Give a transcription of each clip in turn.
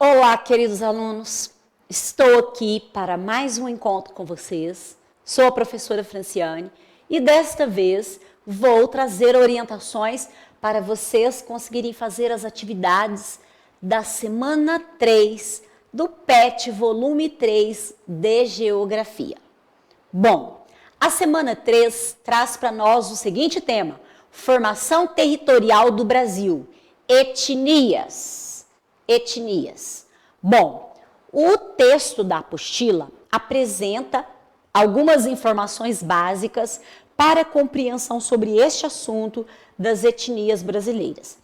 Olá, queridos alunos. Estou aqui para mais um encontro com vocês. Sou a professora Franciane e desta vez vou trazer orientações para vocês conseguirem fazer as atividades da semana 3 do PET volume 3 de Geografia. Bom, a semana 3 traz para nós o seguinte tema: formação territorial do Brasil, etnias. Bom, o texto da apostila apresenta algumas informações básicas para a compreensão sobre este assunto das etnias brasileiras.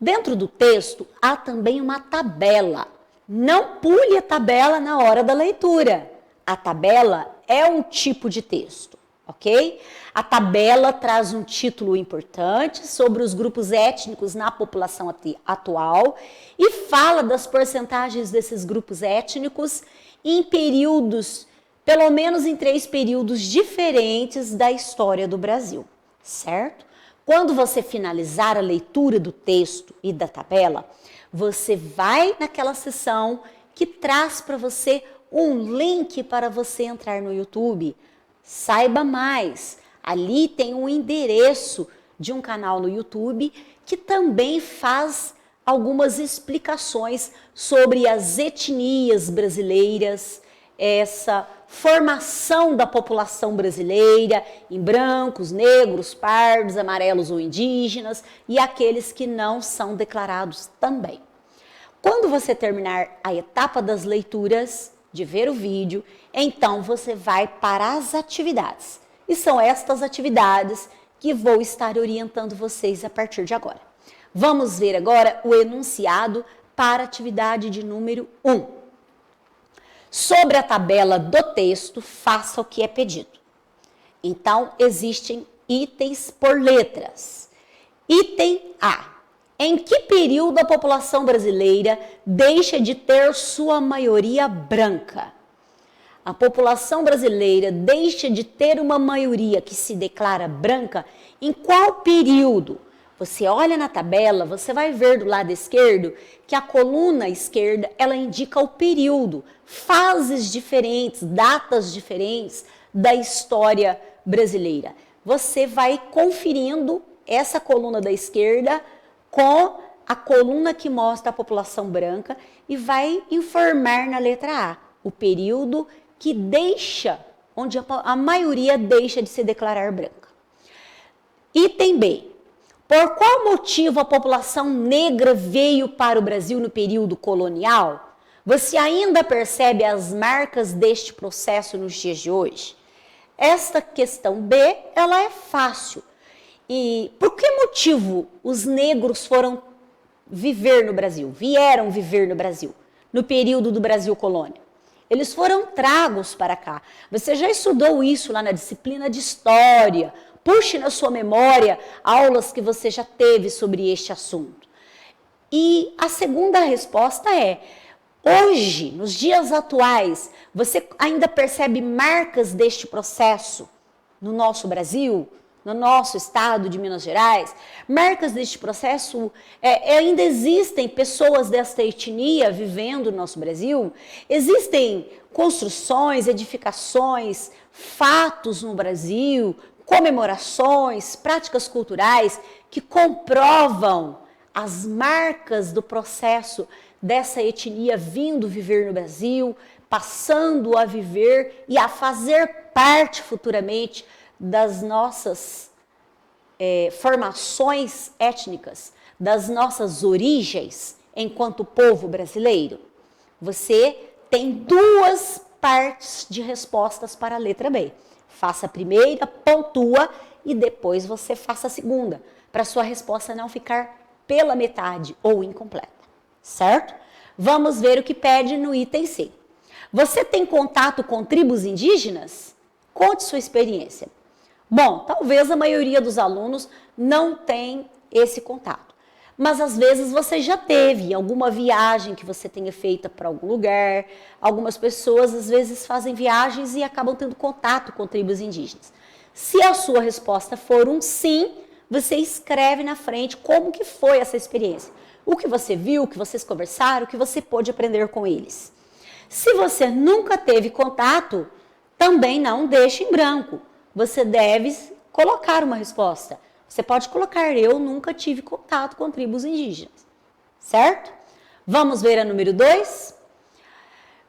Dentro do texto há também uma tabela. Não pule a tabela na hora da leitura. A tabela é um tipo de texto, ok? A tabela traz um título importante sobre os grupos étnicos na população atual e fala das porcentagens desses grupos étnicos em períodos, pelo menos em 3 períodos diferentes da história do Brasil, certo? Quando você finalizar a leitura do texto e da tabela, você vai naquela seção que traz para você um link para você entrar no YouTube. Saiba mais. Ali tem um endereço de um canal no YouTube que também faz algumas explicações sobre as etnias brasileiras, essa formação da população brasileira em brancos, negros, pardos, amarelos ou indígenas e aqueles que não são declarados também. Quando você terminar a etapa das leituras, de ver o vídeo, então você vai para as atividades. E são estas atividades que vou estar orientando vocês a partir de agora. Vamos ver agora o enunciado para a atividade de número 1. Sobre a tabela do texto, faça o que é pedido. Então, existem itens por letras. Item A. Em que período a população brasileira deixa de ter sua maioria branca? A população brasileira deixa de ter uma maioria que se declara branca em qual período? Você olha na tabela, você vai ver do lado esquerdo que a coluna esquerda, ela indica o período, fases diferentes, datas diferentes da história brasileira. Você vai conferindo essa coluna da esquerda com a coluna que mostra a população branca e vai informar na letra A o período que deixa, onde a maioria deixa de se declarar branca. Item B. Por qual motivo a população negra veio para o Brasil no período colonial? Você ainda percebe as marcas deste processo nos dias de hoje? Esta questão B, ela é fácil. E por que motivo os negros foram viver no Brasil, vieram viver no Brasil, no período do Brasil colônia? Eles foram tragos para cá. Você já estudou isso lá na disciplina de História. Puxe na sua memória aulas que você já teve sobre este assunto. E a segunda resposta é: hoje, nos dias atuais, você ainda percebe marcas deste processo no nosso Brasil? No nosso estado de Minas Gerais, marcas deste processo, ainda existem pessoas desta etnia vivendo no nosso Brasil, existem construções, edificações, fatos no Brasil, comemorações, práticas culturais que comprovam as marcas do processo dessa etnia vindo viver no Brasil, passando a viver e a fazer parte futuramente das nossas formações étnicas, das nossas origens enquanto povo brasileiro? Você tem 2 partes de respostas para a letra B. Faça a primeira, pontua e depois você faça a segunda, para a sua resposta não ficar pela metade ou incompleta, certo? Vamos ver o que pede no item C. Você tem contato com tribos indígenas? Conte sua experiência. Bom, talvez a maioria dos alunos não tem esse contato, mas às vezes você já teve alguma viagem que você tenha feita para algum lugar. Algumas pessoas às vezes fazem viagens e acabam tendo contato com tribos indígenas. Se a sua resposta for um sim, você escreve na frente como que foi essa experiência. o que você viu, o que vocês conversaram, o que você pôde aprender com eles. Se você nunca teve contato, também não deixe em branco. Você deve colocar uma resposta. Você pode colocar, eu nunca tive contato com tribos indígenas, certo? Vamos ver a número 2?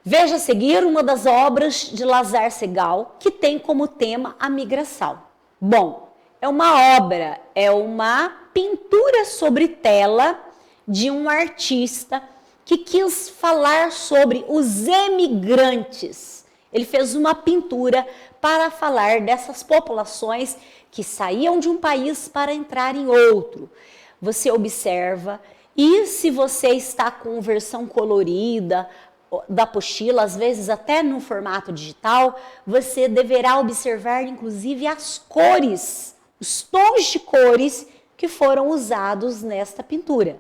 Veja a seguir uma das obras de Lazar Segal, que tem como tema a migração. Bom, é uma obra, é uma pintura sobre tela de um artista que quis falar sobre os emigrantes. Ele fez uma pintura para falar dessas populações que saíam de um país para entrar em outro. Você observa, e se você está com versão colorida da apostila, às vezes até no formato digital, você deverá observar inclusive as cores, os tons de cores que foram usados nesta pintura,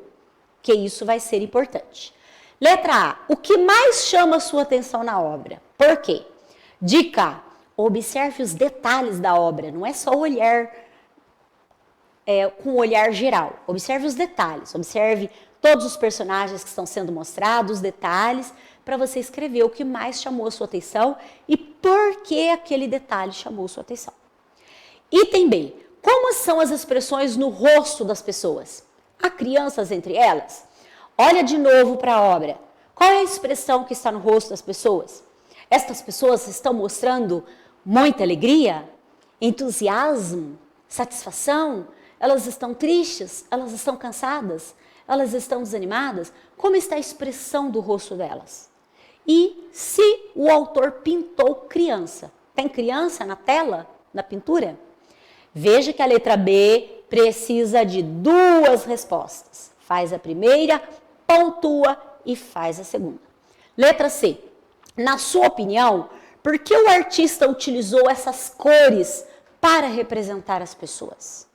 que isso vai ser importante. Letra A, o que mais chama a sua atenção na obra? Por quê? Dica, observe os detalhes da obra, não é só o olhar com o olhar geral. Observe os detalhes, observe todos os personagens que estão sendo mostrados, os detalhes, para você escrever o que mais chamou a sua atenção e por que aquele detalhe chamou a sua atenção. Item B, como são as expressões no rosto das pessoas? Há crianças entre elas? Olha de novo para a obra. Qual é a expressão que está no rosto das pessoas? Estas pessoas estão mostrando muita alegria, entusiasmo, satisfação? Elas estão tristes? Elas estão cansadas? Elas estão desanimadas? Como está a expressão do rosto delas? E se o autor pintou criança? Tem criança na tela, na pintura? Veja que a letra B precisa de 2 respostas. Faz a primeira, pontua e faz a segunda. Letra C. Na sua opinião, por que o artista utilizou essas cores para representar as pessoas?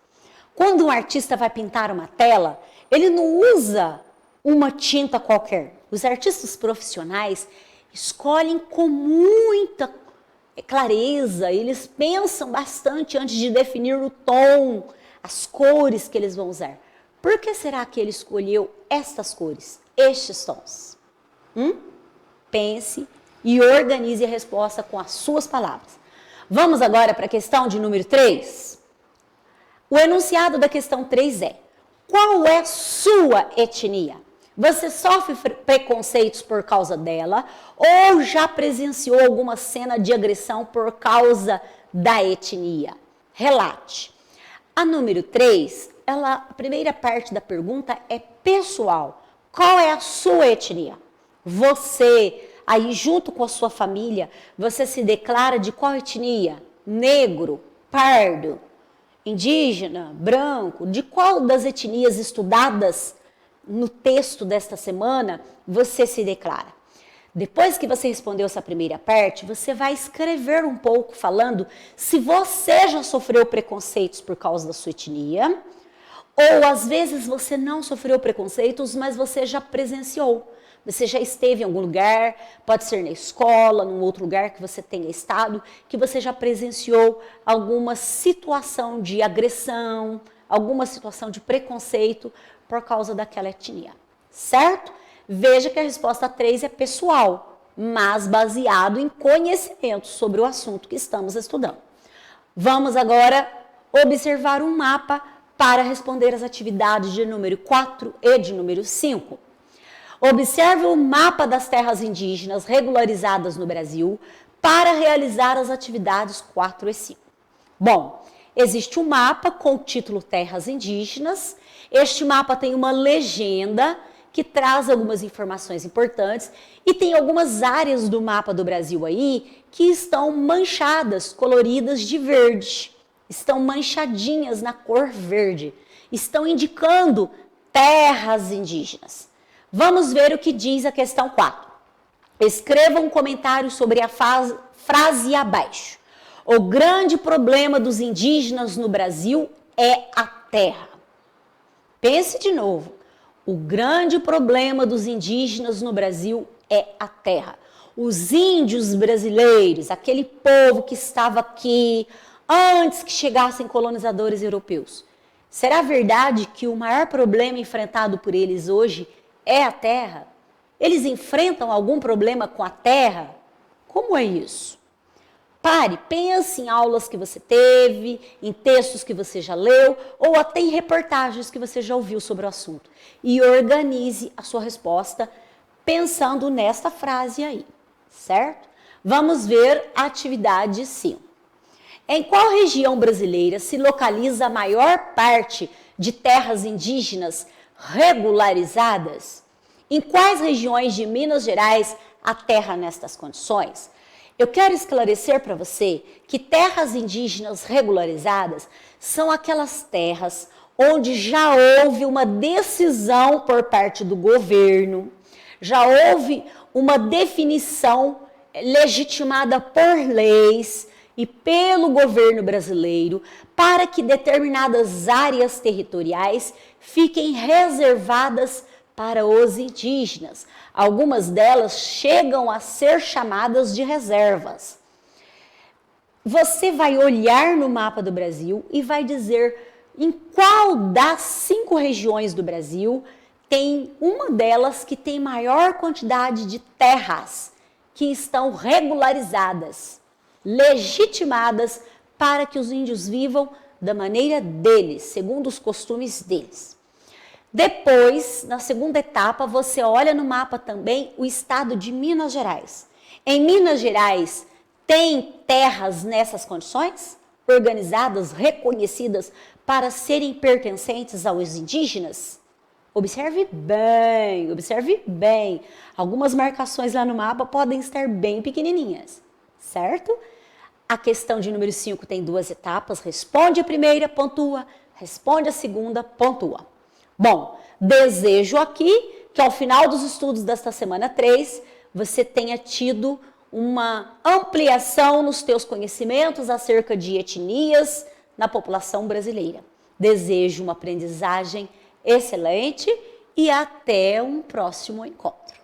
Quando um artista vai pintar uma tela, ele não usa uma tinta qualquer. Os artistas profissionais escolhem com muita clareza, eles pensam bastante antes de definir o tom, as cores que eles vão usar. Por que será que ele escolheu estas cores, estes tons? Pense e organize a resposta com as suas palavras. Vamos agora para a questão de número 3. O enunciado da questão 3 é: qual é sua etnia? Você sofre preconceitos por causa dela ou já presenciou alguma cena de agressão por causa da etnia? Relate. A número 3, a primeira parte da pergunta é pessoal. Qual é a sua etnia? Você, aí junto com a sua família, você se declara de qual etnia? Negro, pardo, indígena, branco? De qual das etnias estudadas no texto desta semana você se declara? Depois que você respondeu essa primeira parte, você vai escrever um pouco falando se você já sofreu preconceitos por causa da sua etnia, ou às vezes você não sofreu preconceitos, mas você já presenciou. Você já esteve em algum lugar, pode ser na escola, num outro lugar que você tenha estado, que você já presenciou alguma situação de agressão, alguma situação de preconceito por causa daquela etnia, certo? Veja que a resposta 3 é pessoal, mas baseado em conhecimento sobre o assunto que estamos estudando. Vamos agora observar um mapa para responder as atividades de número 4 e de número 5. Observe o mapa das terras indígenas regularizadas no Brasil para realizar as atividades 4 e 5. Bom, existe um mapa com o título Terras Indígenas. Este mapa tem uma legenda que traz algumas informações importantes e tem algumas áreas do mapa do Brasil aí que estão manchadas, coloridas de verde. Estão manchadinhas na cor verde. Estão indicando terras indígenas. Vamos ver o que diz a questão 4. Escreva um comentário sobre a frase abaixo. O grande problema dos indígenas no Brasil é a terra. Pense de novo. O grande problema dos indígenas no Brasil é a terra. Os índios brasileiros, aquele povo que estava aqui antes que chegassem colonizadores europeus, Será verdade que o maior problema enfrentado por eles hoje é a terra? Eles enfrentam algum problema com a terra? Como é isso? Pare, pense em aulas que você teve, em textos que você já leu ou até em reportagens que você já ouviu sobre o assunto e organize a sua resposta pensando nesta frase aí, certo? Vamos ver a atividade 5. Em qual região brasileira se localiza a maior parte de terras indígenas regularizadas? Em quais regiões de Minas Gerais há terra nestas condições? Eu quero esclarecer para você que terras indígenas regularizadas são aquelas terras onde já houve uma decisão por parte do governo, já houve uma definição legitimada por leis e pelo governo brasileiro para que determinadas áreas territoriais fiquem reservadas para os indígenas. Algumas delas chegam a ser chamadas de reservas. Você vai olhar no mapa do Brasil e vai dizer em qual das 5 regiões do Brasil tem uma delas que tem maior quantidade de terras que estão regularizadas, legitimadas para que os índios vivam da maneira deles, segundo os costumes deles. Depois, na segunda etapa, você olha no mapa também o estado de Minas Gerais. Em Minas Gerais, tem terras nessas condições? Organizadas, reconhecidas para serem pertencentes aos indígenas? Observe bem, observe bem. Algumas marcações lá no mapa podem estar bem pequenininhas, certo? A questão de número 5 tem 2 etapas. Responde a primeira, pontua. Responde a segunda, pontua. Bom, desejo aqui que ao final dos estudos desta semana 3, você tenha tido uma ampliação nos teus conhecimentos acerca de etnias na população brasileira. Desejo uma aprendizagem excelente e até um próximo encontro.